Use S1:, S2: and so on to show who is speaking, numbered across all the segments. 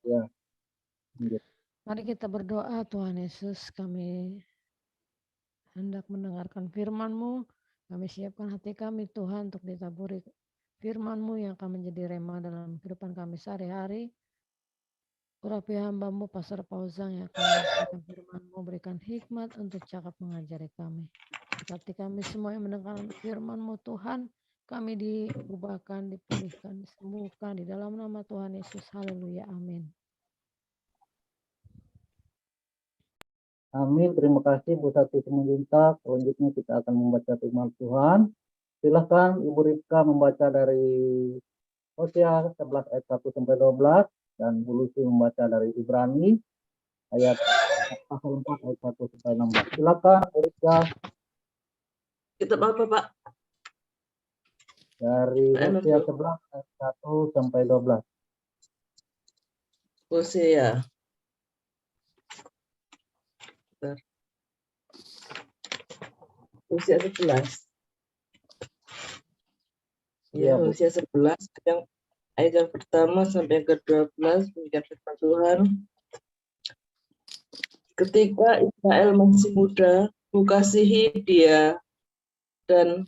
S1: Ya, lanjut.
S2: Mari kita berdoa. Tuhan Yesus, kami hendak mendengarkan firman-Mu. Kami siapkan hati kami Tuhan untuk ditaburi firman-Mu yang akan menjadi rema dalam kehidupan kami sehari-hari. Urapi hamba-Mu Pastor Pauzang yang akan menyampaikan firman-Mu, berikan hikmat untuk cakap mengajari kami. Berkati kami semua yang mendengarkan firman-Mu Tuhan, kami diubahkan, dipulihkan, disembuhkan di dalam nama Tuhan Yesus. Haleluya, amin.
S1: Amin. Terima kasih Bu Sati Simanjuntak. Selanjutnya kita akan membaca firman Tuhan. Silakan Ibu Rifka membaca dari Hosea 11 ayat 1 sampai 12 dan Bu Lucy membaca dari Ibrani ayat pasal 4 ayat 1 sampai 16. Silakan Bu Rifka.
S3: Kitab apa, Pak?
S1: Dari Hosea 11 ayat 1 sampai 12.
S3: Hosea. Bentar. Hosea 11.
S1: Iya,
S3: Ya,
S1: Bu.
S3: Hosea 11 ayat yang pertama sampai yang ke-12 demikian firman Tuhan. Ketika Israel masih muda, kukasihi dia, dan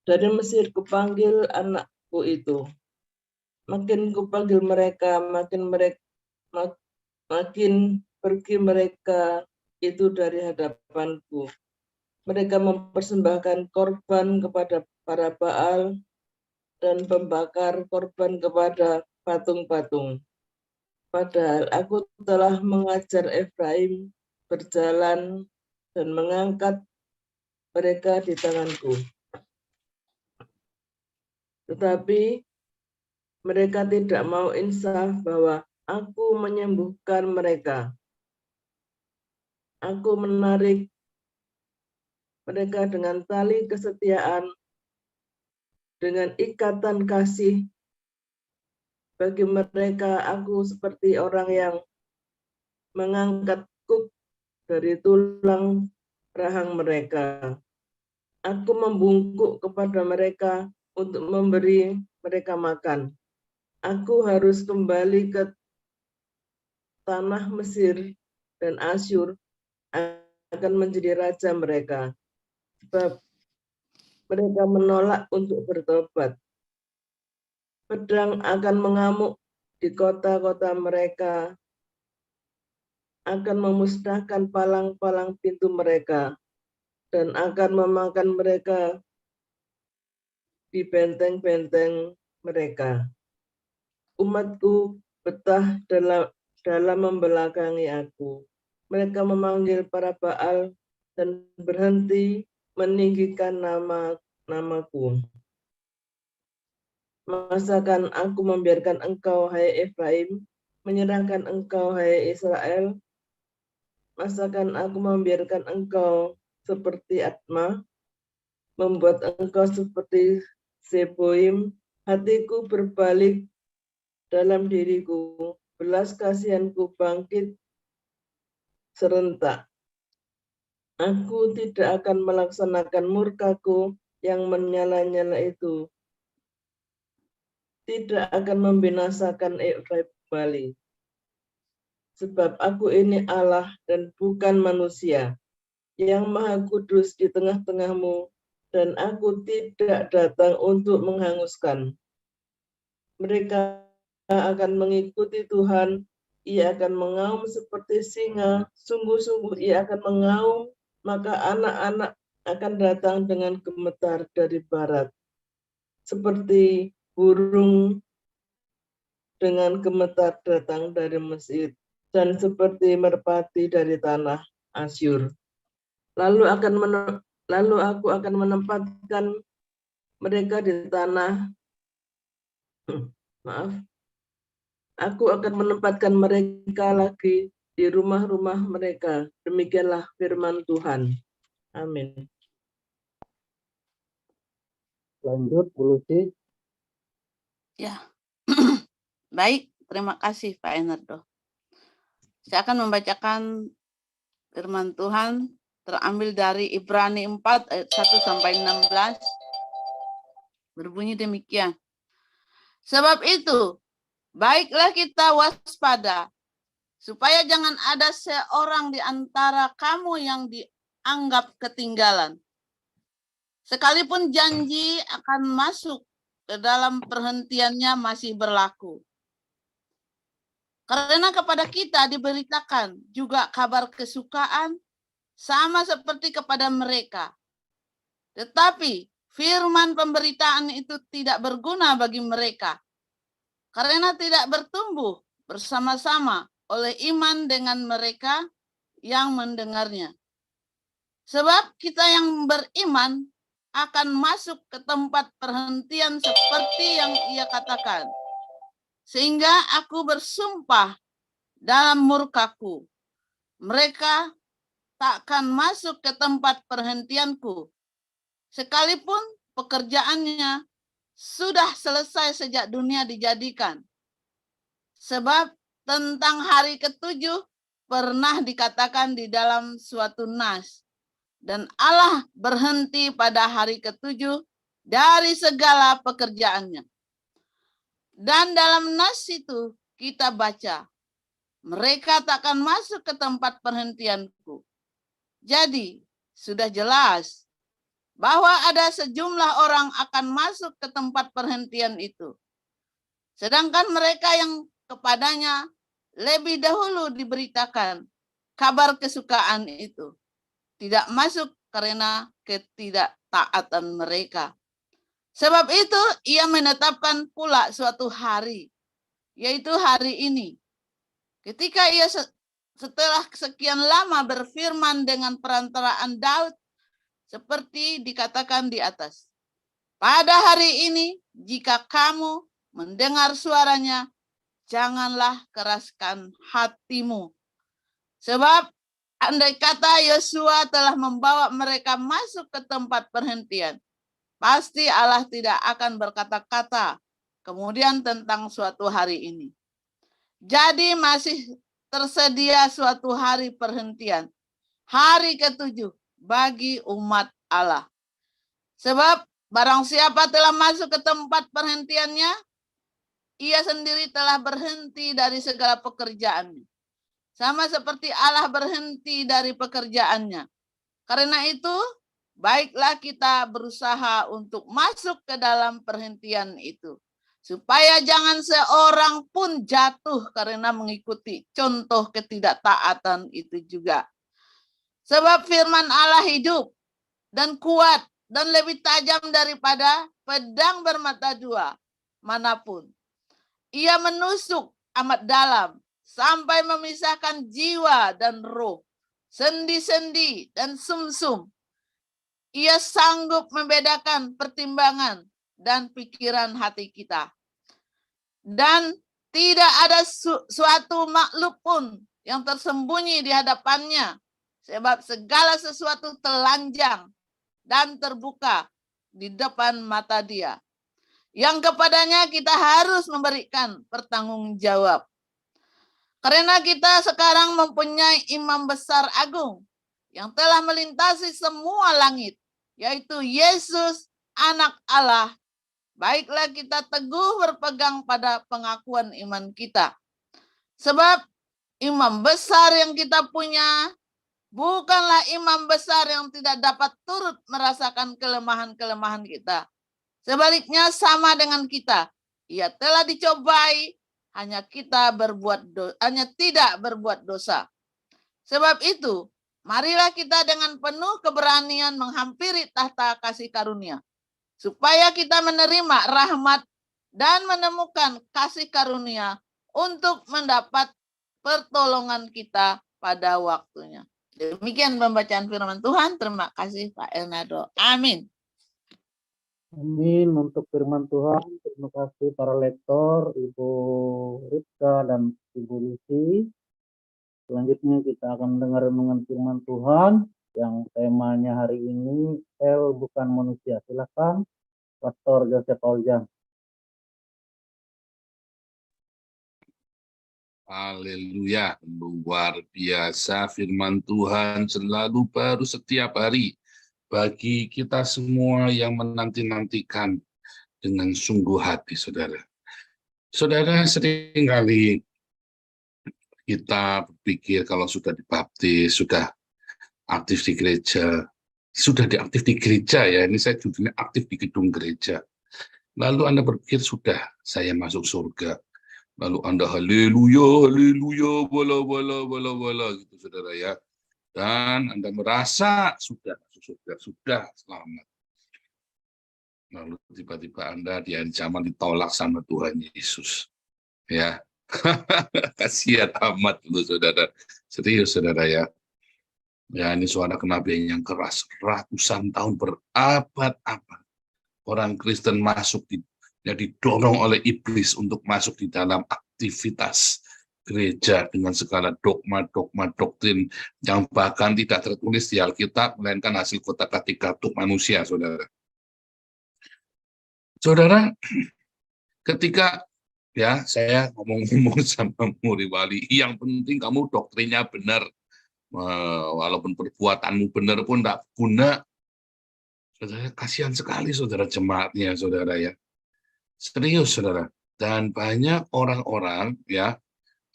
S3: dari Mesir kupanggil anakku itu. Makin kupanggil mereka, makin pergi mereka itu dari hadapanku. Mereka mempersembahkan korban kepada para Baal dan membakar korban kepada patung-patung. Padahal aku telah mengajar Efraim berjalan dan mengangkat mereka di tanganku. Tetapi mereka tidak mau insaf bahwa aku menyembuhkan mereka. Aku menarik mereka dengan tali kesetiaan, dengan ikatan kasih. Bagi mereka, aku seperti orang yang mengangkat kuk dari tulang rahang mereka. Aku membungkuk kepada mereka untuk memberi mereka makan. Aku harus kembali ke tanah Mesir dan Asyur akan menjadi raja mereka. Sebab mereka menolak untuk bertobat. Pedang akan mengamuk di kota-kota mereka, akan memusnahkan palang-palang pintu mereka, dan akan memakan mereka di benteng-benteng mereka. Umatku betah dalam membelakangi aku. Mereka memanggil para Baal dan berhenti meninggikan namaku. Masakan aku membiarkan engkau, hai Efraim, menyerahkan engkau, hai Israel? Masakan aku membiarkan engkau seperti Atma, membuat engkau seperti Zeboim? Hatiku berbalik dalam diriku, belas kasihanku bangkit serentak. Aku tidak akan melaksanakan murkaku yang menyala-nyala itu, tidak akan membinasakan Efraim kembali. Sebab aku ini Allah dan bukan manusia, yang maha kudus di tengah-tengahmu, dan aku tidak datang untuk menghanguskan. Mereka akan mengikuti Tuhan, ia akan mengaum seperti singa, sungguh-sungguh ia akan mengaum, maka anak-anak akan datang dengan gemetar dari barat. Seperti burung dengan gemetar datang dari Mesir, dan seperti merpati dari tanah Asyur. Lalu aku akan menempatkan mereka di tanah aku akan menempatkan mereka lagi di rumah-rumah mereka. Demikianlah firman Tuhan. Amin.
S1: Lanjut Bu Lucy.
S4: Ya, baik. Terima kasih Pak Enardo. Saya akan membacakan firman Tuhan terambil dari Ibrani 4 ayat 1 sampai 16. Berbunyi demikian. Sebab itu, Baiklah kita waspada, supaya jangan ada seorang di antara kamu yang dianggap ketinggalan. Sekalipun janji akan masuk ke dalam perhentiannya masih berlaku. Karena kepada kita diberitakan juga kabar kesukaan sama seperti kepada mereka. Tetapi firman pemberitaan itu tidak berguna bagi mereka, karena tidak bertumbuh bersama-sama oleh iman dengan mereka yang mendengarnya. Sebab kita yang beriman akan masuk ke tempat perhentian seperti yang ia katakan. Sehingga aku bersumpah dalam murkaku, mereka takkan masuk ke tempat perhentianku, sekalipun pekerjaannya sudah selesai sejak dunia dijadikan. Sebab tentang hari ketujuh pernah dikatakan di dalam suatu nas, dan Allah berhenti pada hari ketujuh dari segala pekerjaannya. Dan dalam nas itu kita baca, mereka takkan masuk ke tempat perhentianku. Jadi sudah jelas bahwa ada sejumlah orang akan masuk ke tempat perhentian itu. Sedangkan mereka yang kepadanya lebih dahulu diberitakan kabar kesukaan itu tidak masuk karena ketidaktaatan mereka. Sebab itu ia menetapkan pula suatu hari, yaitu hari ini. Ketika ia setelah sekian lama berfirman dengan perantaraan Daud, seperti dikatakan di atas. Pada hari ini, jika kamu mendengar suaranya, janganlah keraskan hatimu. Sebab andai kata Yosua telah membawa mereka masuk ke tempat perhentian, pasti Allah tidak akan berkata-kata kemudian tentang suatu hari ini. Jadi masih tersedia suatu hari perhentian, hari ketujuh bagi umat Allah. Sebab barang siapa telah masuk ke tempat perhentiannya, ia sendiri telah berhenti dari segala pekerjaannya. Sama seperti Allah berhenti dari pekerjaannya. Karena itu, baiklah kita berusaha untuk masuk ke dalam perhentian itu. Supaya jangan seorang pun jatuh karena mengikuti contoh ketidaktaatan itu juga. Sebab firman Allah hidup dan kuat dan lebih tajam daripada pedang bermata dua manapun. Ia menusuk amat dalam sampai memisahkan jiwa dan roh, sendi-sendi dan sumsum. Ia sanggup membedakan pertimbangan dan pikiran hati kita. Dan tidak ada suatu makhluk pun yang tersembunyi di hadapannya, sebab segala sesuatu telanjang dan terbuka di depan mata Dia, yang kepadanya kita harus memberikan pertanggungjawab. Karena kita sekarang mempunyai imam besar agung yang telah melintasi semua langit, yaitu Yesus, Anak Allah. Baiklah kita teguh berpegang pada pengakuan iman kita. Sebab imam besar yang kita punya bukanlah imam besar yang tidak dapat turut merasakan kelemahan-kelemahan kita. Sebaliknya sama dengan kita. Ia telah dicobai, hanya tidak berbuat dosa. Sebab itu, marilah kita dengan penuh keberanian menghampiri tahta kasih karunia, supaya kita menerima rahmat dan menemukan kasih karunia untuk mendapat pertolongan kita pada waktunya. Demikian pembacaan firman Tuhan. Terima kasih Pak Elnado. Amin.
S1: Amin untuk firman Tuhan. Terima kasih para lektor, Ibu Ripka dan Ibu Lucy. Selanjutnya kita akan mendengar renungan firman Tuhan yang temanya hari ini El bukan manusia. Silakan Pastor Joseph Auljang.
S5: Haleluya, luar biasa firman Tuhan selalu baru setiap hari bagi kita semua yang menanti-nantikan dengan sungguh hati, saudara. Saudara, seringkali kita berpikir kalau sudah dibaptis, sudah aktif di gereja, aktif di gereja ya, ini saya judulnya aktif di gedung gereja. Lalu Anda berpikir, sudah, saya masuk surga. Lalu Anda haleluya, haleluya, bala, bala, bala, bala, gitu saudara ya. Dan Anda merasa sudah masuk surga, sudah selamat. Lalu tiba-tiba Anda di ancaman ditolak sama Tuhan Yesus. Ya, kasihan amat loh saudara. Serius saudara ya. Ya, ini suara kenabian yang keras, ratusan tahun, berabad-abad. Orang Kristen masuk, didorong oleh iblis untuk masuk di dalam aktivitas gereja dengan segala dogma-dogma doktrin yang bahkan tidak tertulis di Alkitab, melainkan hasil kotak-atik gatuk manusia, saudara. Saudara, ketika ya saya ngomong-ngomong sama murid wali, yang penting kamu doktrinnya benar, walaupun perbuatanmu benar pun tidak guna. Saudara, kasihan sekali saudara jemaatnya, saudara ya. Serius, saudara. Dan banyak orang-orang ya,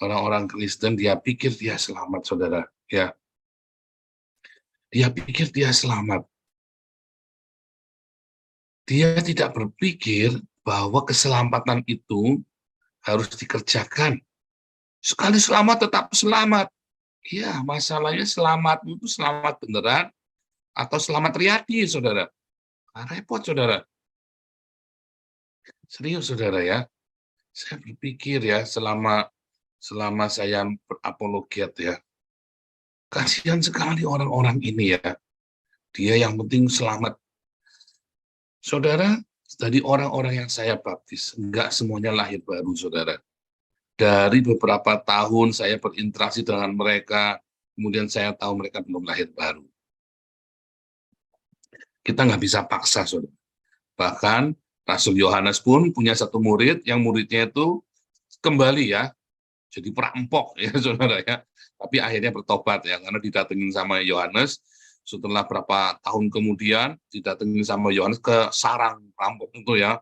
S5: orang-orang Kristen, dia pikir dia selamat, saudara ya. Dia pikir dia selamat. Dia tidak berpikir bahwa keselamatan itu harus dikerjakan. Sekali selamat tetap selamat. Ya, masalahnya selamat itu selamat beneran atau selamat riyadi, saudara. Nah, repot, saudara. Serius, saudara ya. Saya berpikir ya, selama saya berapologet ya, kasihan sekali orang-orang ini ya. Dia yang penting selamat. Saudara, dari orang-orang yang saya baptis, enggak semuanya lahir baru, saudara. Dari beberapa tahun saya berinteraksi dengan mereka, kemudian saya tahu mereka belum lahir baru. Kita nggak bisa paksa, saudara. Bahkan Rasul Yohanes pun punya satu murid, yang muridnya itu kembali ya, jadi perampok ya, saudara ya. Tapi akhirnya bertobat ya, karena didatengin sama Yohanes. Setelah berapa tahun kemudian didatengin sama Yohanes ke sarang perampok itu ya,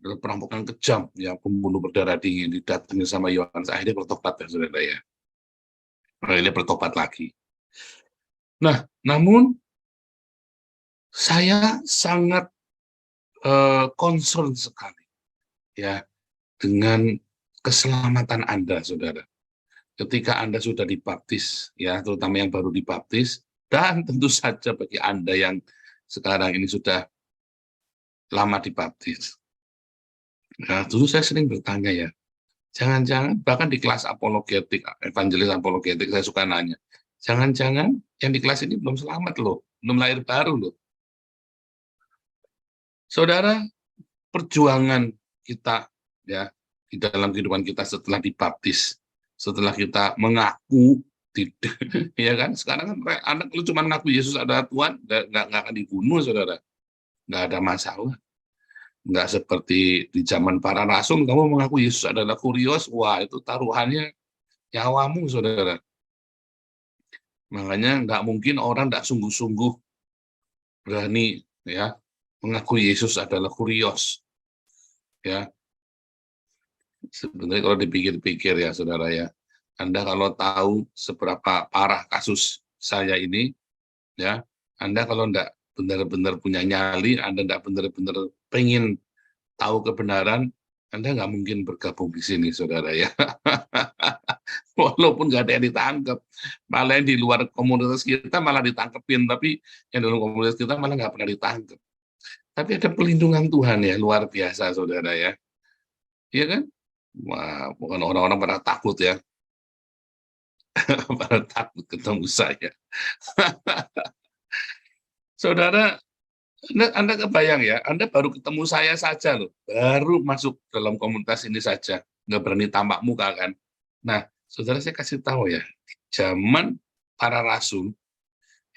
S5: perampokan kejam ya, pembunuh berdarah dingin, didatengin sama Yohanes, akhirnya bertobat ya, saudara ya. Akhirnya bertobat lagi. Nah, namun saya sangat concern sekali ya dengan keselamatan Anda, saudara. Ketika Anda sudah dibaptis, ya, terutama yang baru dibaptis, dan tentu saja bagi Anda yang sekarang ini sudah lama dibaptis. Nah, dulu saya sering bertanya ya, jangan-jangan bahkan di kelas apologetik, evangelis apologetik, saya suka nanya, jangan-jangan yang di kelas ini belum selamat loh, belum lahir baru loh. Saudara, perjuangan kita ya di dalam kehidupan kita setelah dibaptis, setelah kita mengaku tidak, ya kan? Sekarang kan anak lu cuma mengaku Yesus adalah Tuhan, nggak akan dibunuh, saudara. Nggak ada masalah. Nggak seperti di zaman para rasul, kamu mengaku Yesus adalah kurios, wah itu taruhannya nyawamu, saudara. Makanya nggak mungkin orang nggak sungguh-sungguh berani ya mengaku Yesus adalah kurios. Ya, sebenarnya kalau dipikir-pikir ya, saudara ya, Anda kalau tahu seberapa parah kasus saya ini, ya, Anda kalau enggak benar-benar punya nyali, Anda enggak benar-benar pengen tahu kebenaran, Anda nggak mungkin bergabung di sini, saudara ya. Walaupun nggak ada yang ditangkap, malah yang di luar komunitas kita malah ditangkepin, tapi yang dalam komunitas kita malah nggak pernah ditangkap. Tapi ada pelindungan Tuhan ya, luar biasa, saudara ya. Iya kan? Wah, bukan orang-orang pada takut ya. Pada takut ketemu saya. Saudara, Anda kebayang ya, Anda baru ketemu saya saja loh, baru masuk dalam komunitas ini saja, nggak berani tampak muka kan. Nah, saudara, saya kasih tahu ya, zaman para rasul,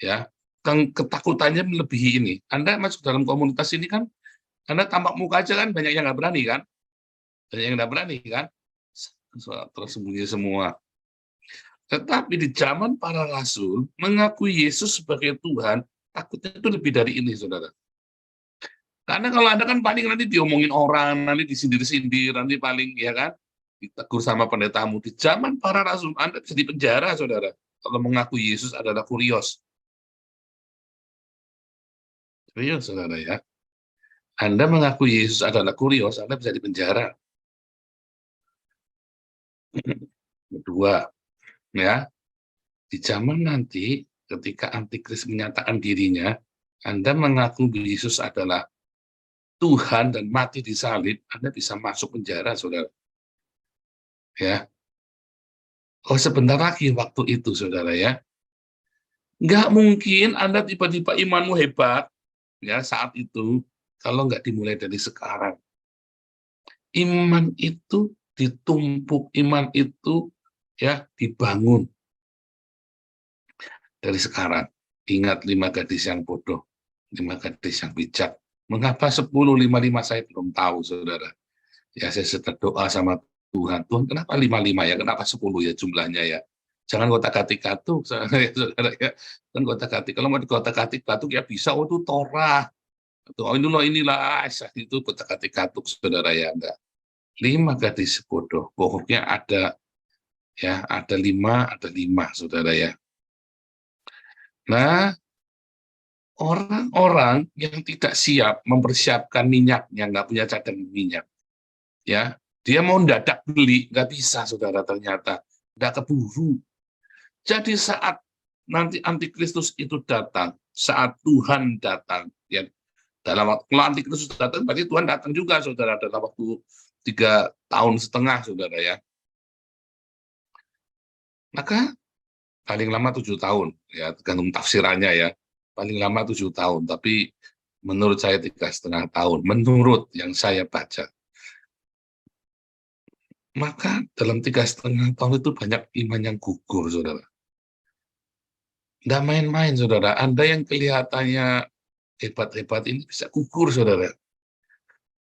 S5: ya, ketakutannya melebihi ini. Anda masuk dalam komunitas ini kan, Anda tampak muka aja kan, banyak yang nggak berani kan. Banyak yang nggak berani kan, tersembunyi semua. Tetapi di zaman para rasul, mengakui Yesus sebagai Tuhan, takutnya itu lebih dari ini, saudara. Karena kalau Anda kan paling nanti diomongin orang, nanti disindir-sindir, nanti paling ya kan ditegur sama pendetamu. Di zaman para rasul Anda bisa dipenjara, saudara. Kalau mengaku Yesus adalah kurios. Serius, saudara ya. Anda mengaku Yesus adalah kurios, Anda bisa dipenjara. Kedua, ya, di zaman nanti ketika antikris menyatakan dirinya, Anda mengaku Yesus adalah Tuhan dan mati di salib, Anda bisa masuk penjara, saudara. Ya, oh sebentar lagi waktu itu, saudara ya. Nggak mungkin Anda tiba-tiba imanmu hebat, ya saat itu, kalau nggak dimulai dari sekarang. Iman itu ditumpuk, iman itu ya dibangun dari sekarang. Ingat 5 gadis yang bodoh, 5 gadis yang bijak. Mengapa 10, 5 saya belum tahu, saudara. Ya saya sedang doa sama Tuhan. Tuhan kenapa 5 ya? Kenapa 10 ya jumlahnya ya? Jangan kotak-katik katuk, saudara ya. Kan kotak-katik. Kalau mau di kotak-katik katuk ya bisa. Oh itu Torah. Atau oh inilah itu kotak-katik katuk, saudara ya. Enggak. 5 gadis bodoh. Pokoknya ada ya, ada 5, saudara ya. Nah, orang-orang yang tidak siap mempersiapkan minyaknya, nggak punya cadangan minyak, ya, dia mau mendadak beli, nggak bisa, saudara, ternyata nggak keburu. Jadi saat nanti antikristus itu datang, saat Tuhan datang, ya, dalam waktu, kalau antikristus datang, berarti Tuhan datang juga, saudara, dalam waktu 3,5 tahun, saudara ya. Maka paling lama 7 tahun, ya, tergantung tafsirannya ya. Paling lama 7 tahun, tapi menurut saya 3,5 tahun, menurut yang saya baca. Maka dalam 3,5 tahun itu banyak iman yang gugur, saudara. Nggak main-main, saudara. Anda yang kelihatannya hebat-hebat ini bisa gugur, saudara.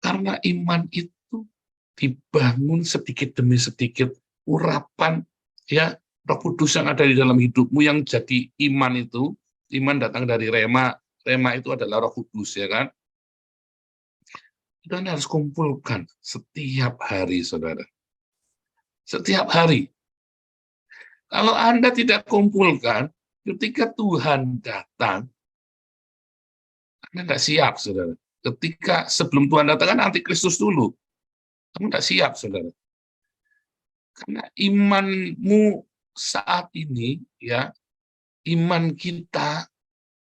S5: Karena iman itu dibangun sedikit demi sedikit, urapan, ya, Roh Kudus yang ada di dalam hidupmu yang jadi iman itu. Iman datang dari rema itu adalah Roh Kudus, ya kan? Itu Anda harus kumpulkan setiap hari, saudara. Setiap hari. Kalau Anda tidak kumpulkan, ketika Tuhan datang, Anda nggak siap, saudara. Ketika sebelum Tuhan datang, kan antikristus dulu. Kamu nggak siap, saudara. Karena imanmu saat ini, ya, iman kita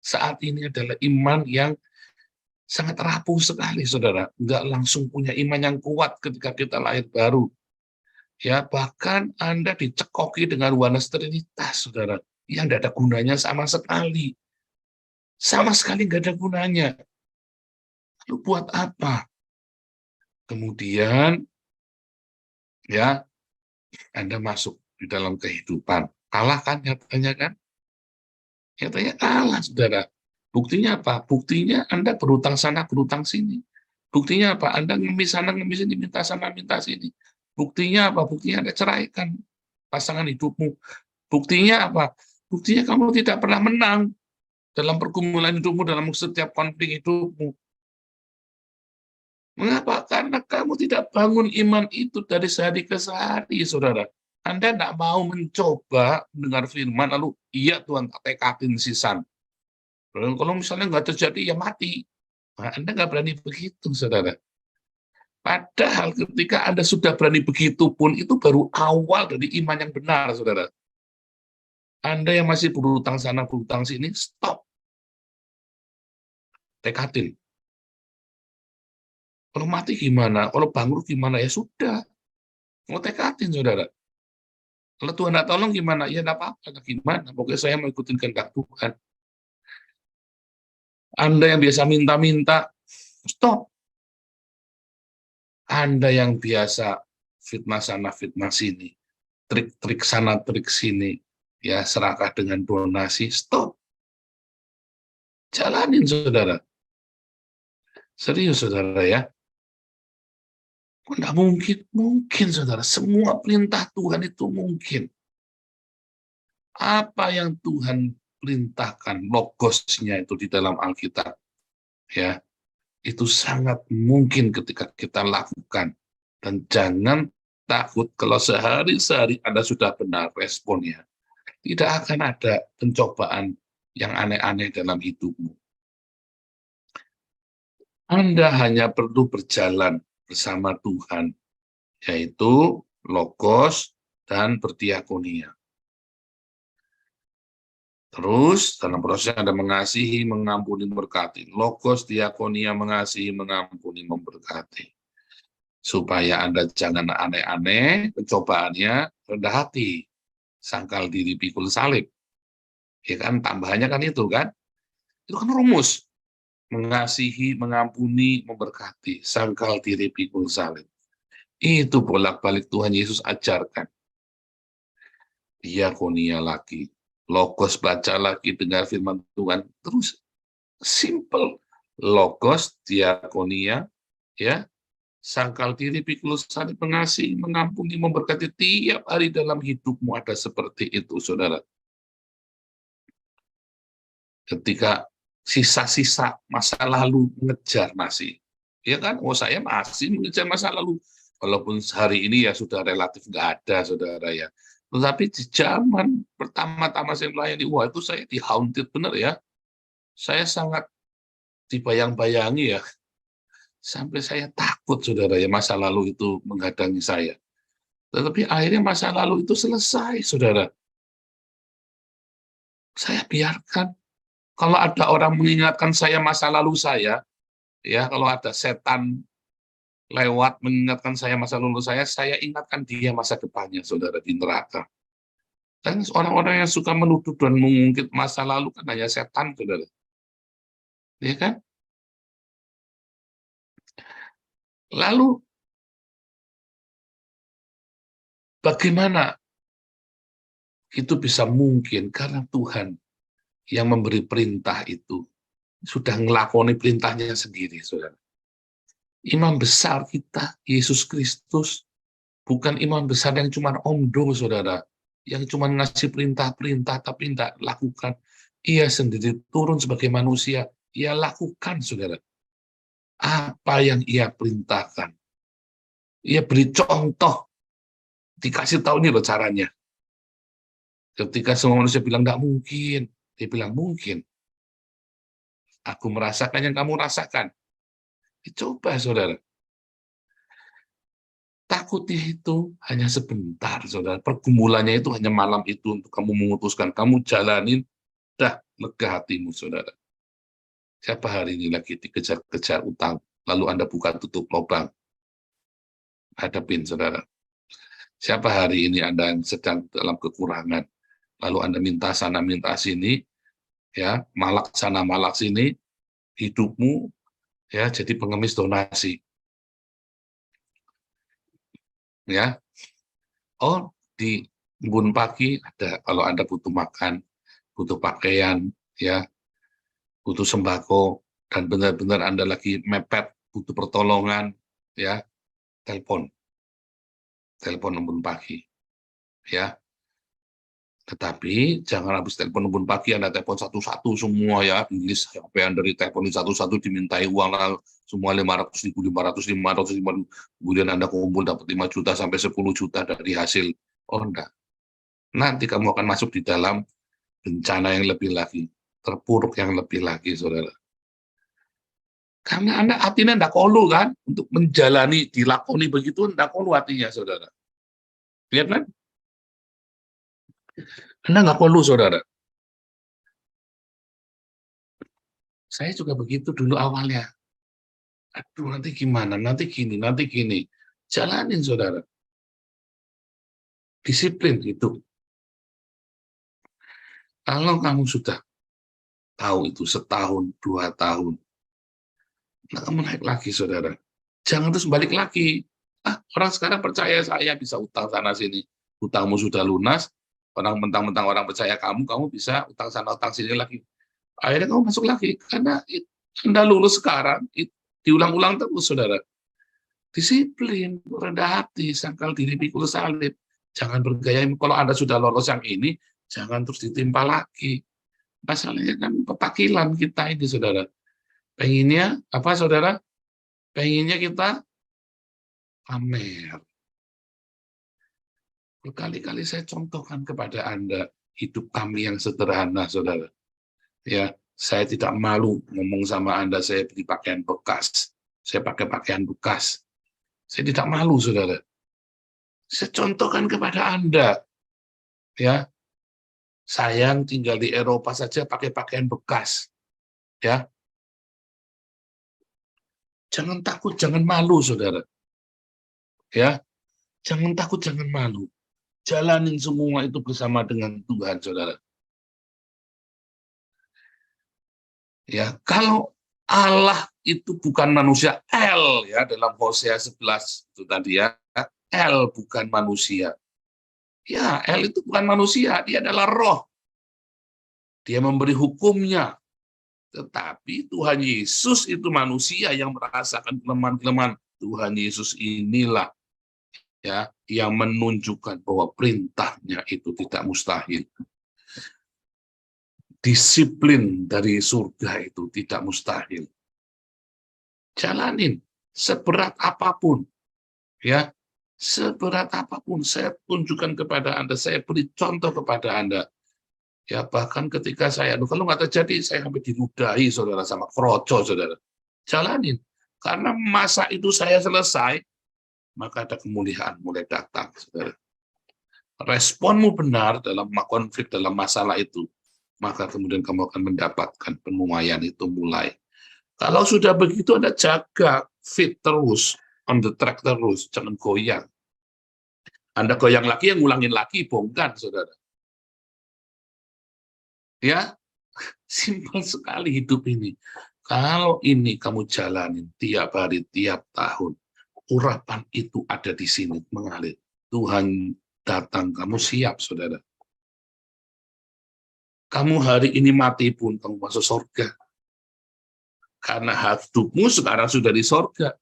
S5: saat ini adalah iman yang sangat rapuh sekali, saudara. Nggak langsung punya iman yang kuat ketika kita lahir baru. Ya, bahkan Anda dicekoki dengan Oneness Trinitas, saudara, yang nggak ada gunanya sama sekali. Sama sekali nggak ada gunanya. Lalu buat apa? Kemudian, ya, Anda masuk di dalam kehidupan. Kalah kan nyatanya kan? Nyatanya kalah, saudara. Buktinya apa? Buktinya Anda berutang sana, berutang sini. Buktinya apa? Anda ngemis sana, ngemis sini, minta sana, minta sini. Buktinya apa? Buktinya Anda ceraikan pasangan hidupmu. Buktinya apa? Buktinya kamu tidak pernah menang dalam pergumulan hidupmu, dalam setiap konflik hidupmu. Mengapa? Karena kamu tidak bangun iman itu dari sehari ke sehari, saudara. Anda tidak mau mencoba mendengar firman, lalu iya Tuhan tak tekatin sisan. Kalau misalnya nggak terjadi, ya mati. Nah, Anda nggak berani begitu, saudara. Padahal ketika Anda sudah berani begitu pun, itu baru awal dari iman yang benar, saudara. Anda yang masih berutang sana, berutang sini, stop. Tekatin. Kalau mati gimana? Kalau bangkrut gimana? Ya sudah. Mau tekatin, saudara. Kalau Tuhan tidak tolong gimana? Ya tidak apa-apa. Gimana? Pokoknya saya mengikuti kehendak Tuhan. Anda yang biasa minta-minta, stop. Anda yang biasa fitnah sana, fitnah sini, trik-trik sana, trik sini, ya serakah dengan donasi, stop. Jalanin, saudara. Serius, saudara ya. Tidak mungkin, saudara. Semua perintah Tuhan itu mungkin. Apa yang Tuhan perintahkan, logosnya itu di dalam Alkitab, ya, Itu sangat mungkin ketika kita lakukan. Dan jangan takut kalau sehari-hari Anda sudah benar responnya. Tidak akan ada pencobaan yang aneh-aneh dalam hidupmu. Anda hanya perlu berjalan bersama Tuhan, yaitu logos dan berdiakonia. Terus dalam proses Anda mengasihi, mengampuni, memberkati. Logos, diakonia, mengasihi, mengampuni, memberkati. Supaya Anda jangan aneh-aneh, pencobaannya rendah hati. Sangkal diri, pikul salib. Ya kan, tambahannya kan itu kan. Itu kan rumus. Mengasihi, mengampuni, memberkati. Sangkal diri, pikul salib. Itu bolak-balik Tuhan Yesus ajarkan. Diakonia lagi. Logos, baca lagi, dengar firman Tuhan. Terus, simple. Logos, diakonia, ya. Sangkal diri, pikul salib, mengasihi, mengampuni, memberkati. Tiap hari dalam hidupmu ada seperti itu, saudara. Ketika sisa-sisa masa lalu mengejar masih. Ya kan, saya masih mengejar masa lalu. Walaupun hari ini ya sudah relatif nggak ada, saudara ya. Tetapi di zaman pertama-tama saya melayani, wah itu saya di-haunted benar ya. Saya sangat dibayang-bayangi ya. Sampai saya takut, saudara ya, masa lalu itu menghadangi saya. Tetapi akhirnya masa lalu itu selesai, saudara. Saya biarkan. Kalau ada orang mengingatkan saya masa lalu saya, ya kalau ada setan lewat mengingatkan saya masa lalu saya ingatkan dia masa depannya, saudara, di neraka. Dan orang-orang yang suka menuduh dan mengungkit masa lalu kan hanya setan, saudara. Ya kan? Lalu, bagaimana itu bisa mungkin? Karena Tuhan yang memberi perintah itu sudah ngelakoni perintahnya sendiri, saudara. Imam besar kita, Yesus Kristus, bukan imam besar yang cuma omdo, saudara, yang cuma ngasih perintah-perintah tapi tidak lakukan. Ia sendiri turun sebagai manusia, ia lakukan, saudara. Apa yang ia perintahkan. Ia beri contoh, dikasih tahu ini loh caranya. Ketika semua manusia bilang tidak mungkin, dia bilang mungkin. Aku merasakan yang kamu rasakan. Dicoba, saudara. Takutnya itu hanya sebentar, saudara. Pergumulannya itu hanya malam itu untuk kamu memutuskan. Kamu jalanin, dah lega hatimu, saudara. Siapa hari ini lagi dikejar-kejar utang, lalu Anda buka tutup lubang? Hadapin, saudara. Siapa hari ini Anda yang sedang dalam kekurangan, lalu Anda minta sana, minta sini, ya, malak sana, malak sini, hidupmu ya jadi pengemis donasi. Ya. Oh, di embun pagi ada, kalau Anda butuh makan, butuh pakaian, ya, butuh sembako, dan benar-benar Anda lagi mepet, butuh pertolongan, ya, telepon embun pagi, ya. Tetapi jangan habis telepon embun pagi Anda telepon satu-satu semua, ya, list apa yang dari telepon satu-satu dimintai uang semua 500.000, kemudian Anda kumpul dapat 5 juta sampai 10 juta dari hasil. Oh enggak. Nanti kamu akan masuk di dalam bencana yang lebih lagi, terpuruk yang lebih lagi, saudara. Karena Anda hatinya enggak kolu kan, untuk menjalani, dilakoni begitu, enggak kolu hatinya, saudara. Lihat kan? Anda enggak kolu, saudara. Saya juga begitu dulu awalnya. Aduh, nanti gimana, nanti gini, nanti gini. Jalanin, saudara. Disiplin itu. Kalau kamu sudah tahu itu setahun, 2 tahun, nah kamu naik lagi, saudara. Jangan terus balik lagi. Orang sekarang percaya saya bisa utang sana sini. Utangmu sudah lunas, orang mentang-mentang orang percaya kamu bisa utang sana, utang sini lagi. Akhirnya kamu masuk lagi. Karena Anda lulus sekarang, diulang-ulang terus, saudara. Disiplin, rendah hati, sangkal diri, pikul salib. Jangan bergaya, kalau Anda sudah lolos yang ini, jangan terus ditimpa lagi. Masalahnya kan petakilan kita ini, saudara. Pengennya apa, saudara? Pengennya kita pamer. Berkali-kali saya contohkan kepada Anda, hidup kami yang sederhana, saudara. Ya, saya tidak malu ngomong sama Anda, saya beli pakaian bekas. Saya pakai pakaian bekas. Saya tidak malu, saudara. Saya contohkan kepada Anda, ya, saya yang tinggal di Eropa saja pakai pakaian bekas, ya. Jangan takut, jangan malu, saudara. Ya, jangan takut, jangan malu. Jalanin semua itu bersama dengan Tuhan, saudara. Ya, kalau Allah itu bukan manusia, El ya dalam Hosea 11 itu tadi ya, El bukan manusia. Ya, El itu bukan manusia, dia adalah roh. Dia memberi hukumnya. Tetapi Tuhan Yesus itu manusia yang merasakan kelemahan-kelemahan. Tuhan Yesus inilah ya yang menunjukkan bahwa perintahnya itu tidak mustahil. Disiplin dari surga itu tidak mustahil. Jalanin seberat apapun, ya, seberat apapun. Saya tunjukkan kepada Anda, saya beri contoh kepada Anda. Ya, bahkan ketika saya, kalau nggak terjadi, saya sampai diludahi, saudara, sama kroco, saudara. Jalanin, karena masa itu saya selesai, maka ada kemuliaan mulai datang, saudara. Responmu benar dalam konflik, dalam masalah itu, maka kemudian kamu akan mendapatkan penuaian itu mulai. Kalau sudah begitu, Anda jaga fit terus, on the track terus, jangan goyang. Anda goyang lagi, yang ngulangin lagi, bongkar, saudara. Ya, simpel sekali hidup ini. Kalau ini kamu jalanin tiap hari, tiap tahun, urapan itu ada di sini mengalir. Tuhan datang, kamu siap, saudara. Kamu hari ini mati pun kamu masuk surga. Karena hidupmu sekarang sudah di surga.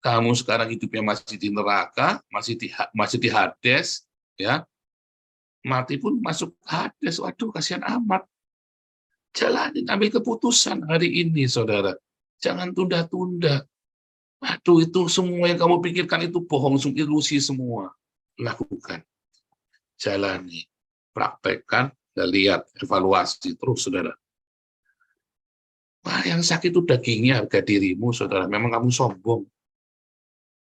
S5: Kamu sekarang hidupnya masih di neraka, masih di Hades, ya. Mati pun masuk Hades. Waduh, kasihan amat. Jalanin, ambil keputusan hari ini, saudara. Jangan tunda-tunda. Aduh, itu semua yang kamu pikirkan itu bohong, ilusi semua. Lakukan. Jalani. Praktekkan, dan lihat, evaluasi terus, saudara. Wah, yang sakit itu dagingnya, harga dirimu, saudara. Memang kamu sombong.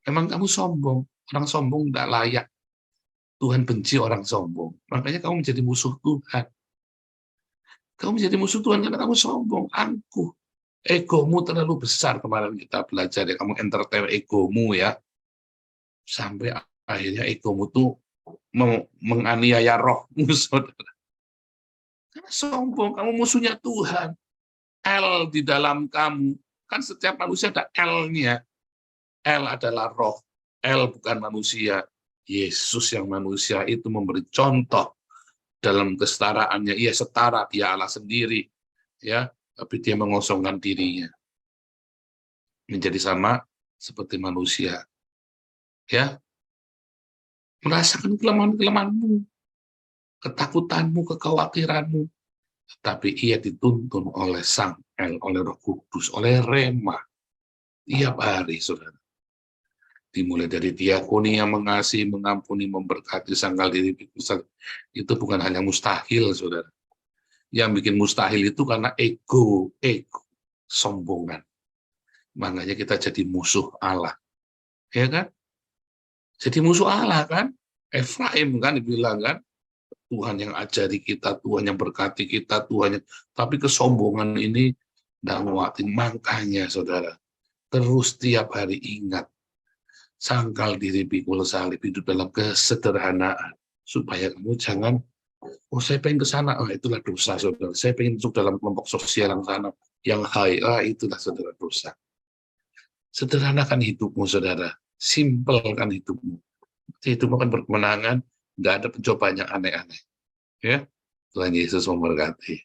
S5: Memang kamu sombong. Orang sombong tidak layak. Tuhan benci orang sombong. Makanya kamu menjadi musuh Tuhan. Kamu menjadi musuh Tuhan karena kamu sombong, angkuh. Egomu terlalu besar. Kemarin kita belajar ya, kamu entertain egomu ya. Sampai akhirnya egomu tuh menganiaya rohmu, saudara. Karena sombong, kamu musuhnya Tuhan. L di dalam kamu. Kan setiap manusia ada L-nya. L adalah roh. L bukan manusia. Yesus yang manusia itu memberi contoh dalam kesetaraannya. Ia setara, dia Allah sendiri. Ya, tapi dia mengosongkan dirinya. Menjadi sama seperti manusia. Ya. Merasakan kelemahan-kelemahanmu. Ketakutanmu, kekhawatiranmu. Tapi ia dituntun oleh Sang El, oleh Roh Kudus, oleh Rema. Tiap hari, saudara. Dimulai dari diakoni yang mengasihi, mengampuni, memberkati, sangkal diri, itu bukan hanya mustahil, saudara. Yang bikin mustahil itu karena ego, sombongan. Makanya kita jadi musuh Allah. Ya kan? Jadi musuh Allah kan? Efraim kan dibilang kan? Tuhan yang ajari kita, Tuhan yang berkati kita, Tuhan yang... Tapi kesombongan ini tidak nguatin. Makanya, saudara, terus tiap hari ingat, sangkal diri, pikul salib, hidup dalam kesederhanaan. Supaya kamu jangan, oh saya pengen ke sana, itulah dosa, saudara. Saya pengen masuk dalam kelompok sosial yang sana, yang high, itulah, saudara, dosa. Sederhanakan hidupmu, saudara. Simpelkan hidupmu. Hidupmu akan berkemenangan, nggak ada pencobaan yang aneh-aneh. Ya, Tuhan Yesus memberkati.